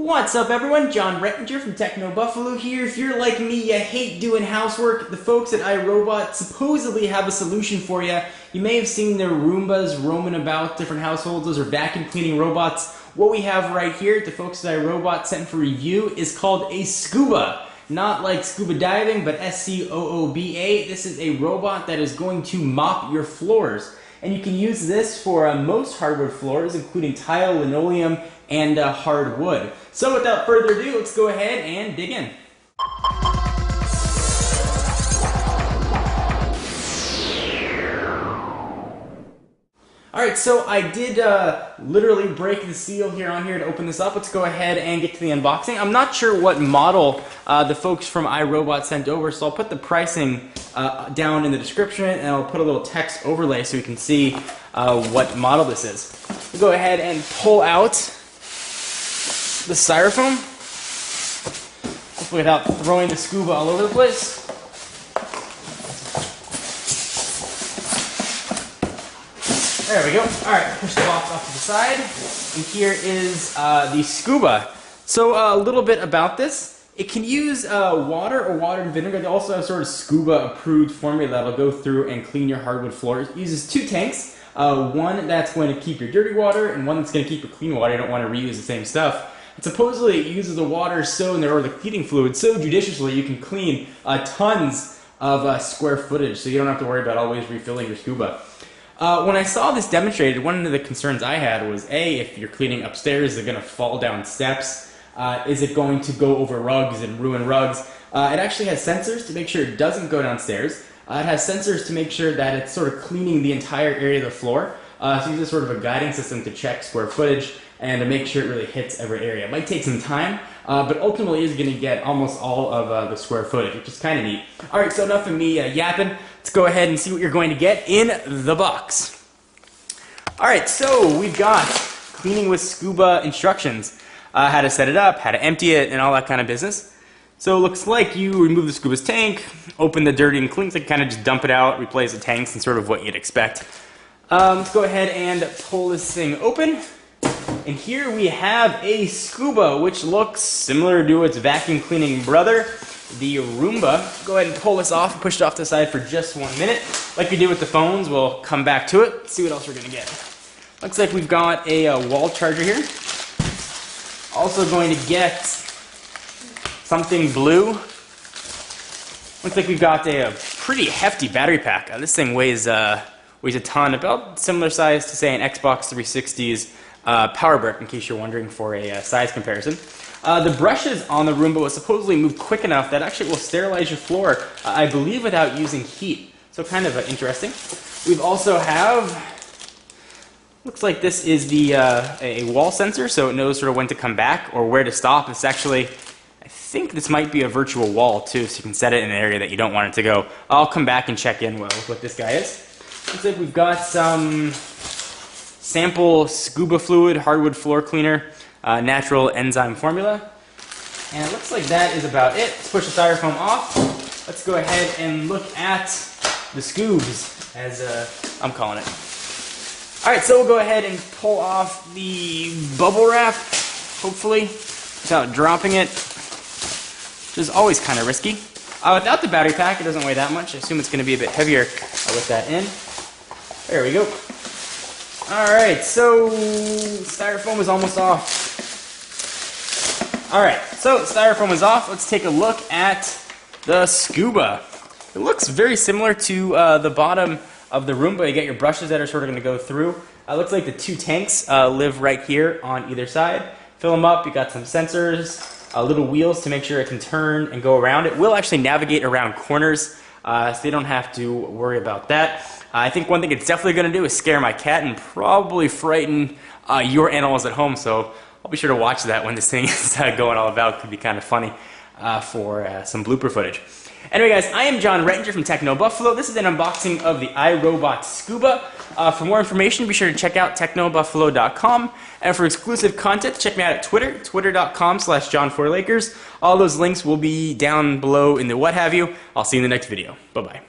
What's up everyone, John Rettinger from Techno Buffalo here. If you're like me, you hate doing housework, the folks at iRobot supposedly have a solution for you. You may have seen their Roombas roaming about different households. Those are vacuum cleaning robots. What we have right here, the folks at iRobot sent for review, is called a Scooba. Not like scuba diving, but S-C-O-O-B-A. This is a robot that is going to mop your floors. And you can use this for most hardwood floors, including tile, linoleum, and hardwood. So without further ado, let's go ahead and dig in. Alright, so I did literally break the seal here to open this up. Let's go ahead and get to the unboxing. I'm not sure what model the folks from iRobot sent over, so I'll put the pricing down in the description, and I'll put a little text overlay so you can see what model this is. We'll go ahead and pull out the styrofoam, hopefully without throwing the Scooba all over the place. There we go. Alright, push the box off to the side. And here is the Scooba. So a little bit about this. It can use water or water and vinegar. They also have sort of Scooba approved formula that'll go through and clean your hardwood floors. It uses two tanks. One that's going to keep your dirty water and one that's going to keep your clean water. You don't want to reuse the same stuff. And supposedly it uses the water or the cleaning fluid so judiciously you can clean tons of square footage, so you don't have to worry about always refilling your Scooba. When I saw this demonstrated, one of the concerns I had was, A, if you're cleaning upstairs, is it going to fall down steps? Is it going to go over rugs and ruin rugs? It actually has sensors to make sure it doesn't go downstairs. It has sensors to make sure that it's sort of cleaning the entire area of the floor. So it uses sort of a guiding system to check square footage and to make sure it really hits every area. It might take some time, but ultimately is going to get almost all of the square footage, which is kind of neat. Alright, so enough of me yapping. Let's go ahead and see what you're going to get in the box. Alright, so we've got cleaning with Scooba instructions. How to set it up, how to empty it, and all that kind of business. So it looks like you remove the Scooba's tank, open the dirty and clean, so you kind of just dump it out, replace the tanks, and sort of what you'd expect. Let's go ahead and pull this thing open. And here we have a Scooba, which looks similar to its vacuum cleaning brother, the Roomba. Go ahead and pull this off and push it off to the side for just 1 minute. Like we did with the phones, we'll come back to it, see what else we're going to get. Looks like we've got a wall charger here. Also going to get something blue. Looks like we've got a pretty hefty battery pack. This thing weighs a ton, about similar size to, say, an Xbox 360's power brick, in case you're wondering for a size comparison. The brushes on the Roomba will supposedly move quick enough that actually will sterilize your floor, I believe, without using heat. So kind of interesting. We've also looks like this is the a wall sensor, so it knows sort of when to come back or where to stop. It's actually, I think this might be a virtual wall too, so you can set it in an area that you don't want it to go. I'll come back and check in with what this guy is. Looks like we've got some sample Scooba fluid, hardwood floor cleaner, natural enzyme formula. And it looks like that is about it. Let's push the styrofoam off. Let's go ahead and look at the Scoobs, as I'm calling it. Alright, so we'll go ahead and pull off the bubble wrap, hopefully, without dropping it, which is always kind of risky. Without the battery pack, it doesn't weigh that much. I assume it's going to be a bit heavier with that in. There we go. Alright, so styrofoam is almost off. Alright, so styrofoam is off. Let's take a look at the Scooba. It looks very similar to the bottom of the Roomba. You get your brushes that are sort of going to go through. Looks like the two tanks live right here on either side. Fill them up. You got some sensors, little wheels to make sure it can turn and go around. It will actually navigate around corners, so you don't have to worry about that. I think one thing it's definitely going to do is scare my cat and probably frighten your animals at home, so I'll be sure to watch that when this thing is going all about. It could be kind of funny for some blooper footage. Anyway guys, I am John Rettinger from Techno Buffalo. This is an unboxing of the iRobot Scooba. For more information, be sure to check out technobuffalo.com. And for exclusive content, check me out at Twitter, twitter.com/John4Lakers. All those links will be down below in the what have you. I'll see you in the next video. Bye-bye.